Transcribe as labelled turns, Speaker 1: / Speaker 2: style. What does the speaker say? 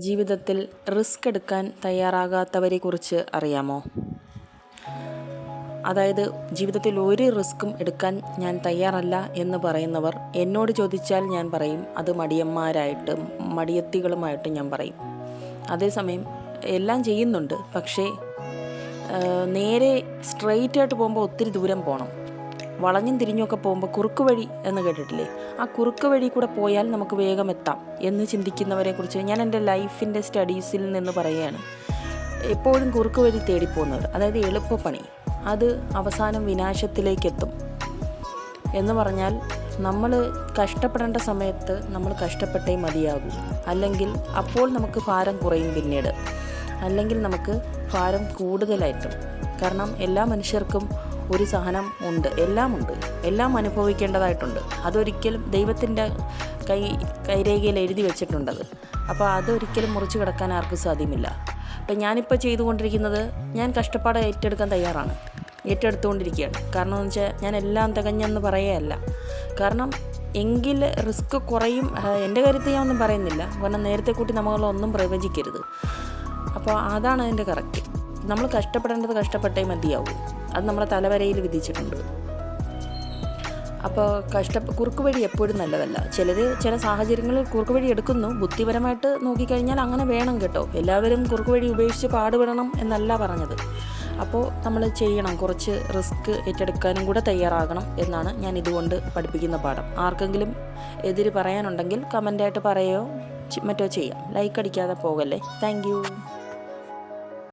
Speaker 1: ജീവിതത്തിൽ റിസ്ക് എടുക്കാൻ തയ്യാറാകാത്തവരെക്കുറിച്ച് അറിയാമോ? അതായത് ജീവിതത്തിൽ ഒരു റിസ്ക്കും എടുക്കാൻ ഞാൻ തയ്യാറല്ല എന്ന് പറയുന്നവർ എന്നോട് ചോദിച്ചാൽ ഞാൻ പറയും അത് മടിയത്തികളുമായിട്ട് ഞാൻ പറയും. അതേസമയം എല്ലാം ചെയ്യുന്നുണ്ട്, പക്ഷേ നേരെ സ്ട്രെയിറ്റ് ആയിട്ട് പോകുമ്പോൾ ഒത്തിരി ദൂരം പോകണം. വളഞ്ഞും തിരിഞ്ഞൊക്കെ പോകുമ്പോൾ കുറുക്ക് വഴി എന്ന് കേട്ടിട്ടില്ലേ? ആ കുറുക്ക് വഴി കൂടെ പോയാൽ നമുക്ക് വേഗം എത്താം എന്ന് ചിന്തിക്കുന്നവരെക്കുറിച്ച് ഞാൻ എൻ്റെ ലൈഫിൻ്റെ സ്റ്റഡീസിൽ നിന്ന് പറയുകയാണ്. എപ്പോഴും കുറുക്ക് വഴി തേടിപ്പോകുന്നവർ, അതായത് എളുപ്പപ്പണി, അത് അവസാനം വിനാശത്തിലേക്കെത്തും. എന്ന് പറഞ്ഞാൽ നമ്മൾ കഷ്ടപ്പെടേണ്ട സമയത്ത് നമ്മൾ കഷ്ടപ്പെട്ടേ മതിയാകൂ. അല്ലെങ്കിൽ അപ്പോൾ നമുക്ക് ഭാരം കുറയും, പിന്നീട് അല്ലെങ്കിൽ നമുക്ക് ഭാരം കൂടുതലായിട്ടും. കാരണം എല്ലാ മനുഷ്യർക്കും ഒരു സഹനം ഉണ്ട്, എല്ലാം അനുഭവിക്കേണ്ടതായിട്ടുണ്ട്. അതൊരിക്കലും ദൈവത്തിൻ്റെ കൈരേഖയിൽ എഴുതി വെച്ചിട്ടുണ്ടത്. അപ്പോൾ അതൊരിക്കലും മുറിച്ച് കിടക്കാൻ ആർക്കും സാധ്യമല്ല. അപ്പം ഞാനിപ്പോൾ ചെയ്തുകൊണ്ടിരിക്കുന്നത്, ഞാൻ കഷ്ടപ്പാട് ഏറ്റെടുത്തുകൊണ്ടിരിക്കുകയാണ്. കാരണം എന്ന് വെച്ചാൽ ഞാൻ എല്ലാം തികഞ്ഞെന്ന് പറയുകയല്ല. കാരണം എങ്കിൽ റിസ്ക് കുറയും. എൻ്റെ കാര്യത്തിൽ ഞാൻ ഒന്നും പറയുന്നില്ല, കാരണം നേരത്തെ കൂട്ടി നമ്മളൊന്നും പ്രവചിക്കരുത്. അപ്പോൾ അതാണ് അതിൻ്റെ കറക്റ്റ്. നമ്മൾ കഷ്ടപ്പെടേണ്ടത് കഷ്ടപ്പെട്ടേ മതിയാവും. അത് നമ്മളെ തലവരയിൽ വിധിച്ചിട്ടുണ്ട്. അപ്പോൾ കുറുക്ക് വഴി എപ്പോഴും നല്ലതല്ല. ചില സാഹചര്യങ്ങളിൽ കുറുക്ക് വഴി എടുക്കുന്നു. ബുദ്ധിപരമായിട്ട് നോക്കിക്കഴിഞ്ഞാൽ അങ്ങനെ വേണം കേട്ടോ. എല്ലാവരും കുറുക്ക് വഴി ഉപേക്ഷിച്ച് പാടുപെടണം എന്നല്ല പറഞ്ഞത്. അപ്പോൾ നമ്മൾ ചെയ്യണം, കുറച്ച് റിസ്ക് ഏറ്റെടുക്കാനും കൂടെ തയ്യാറാകണം എന്നാണ് ഞാൻ ഇതുകൊണ്ട് പഠിപ്പിക്കുന്ന പാഠം. ആർക്കെങ്കിലും എതിര് പറയാനുണ്ടെങ്കിൽ കമൻ്റായിട്ട് പറയുകയോ മറ്റോ ചെയ്യാം. ലൈക്ക് അടിക്കാതെ പോകല്ലേ. Thank you.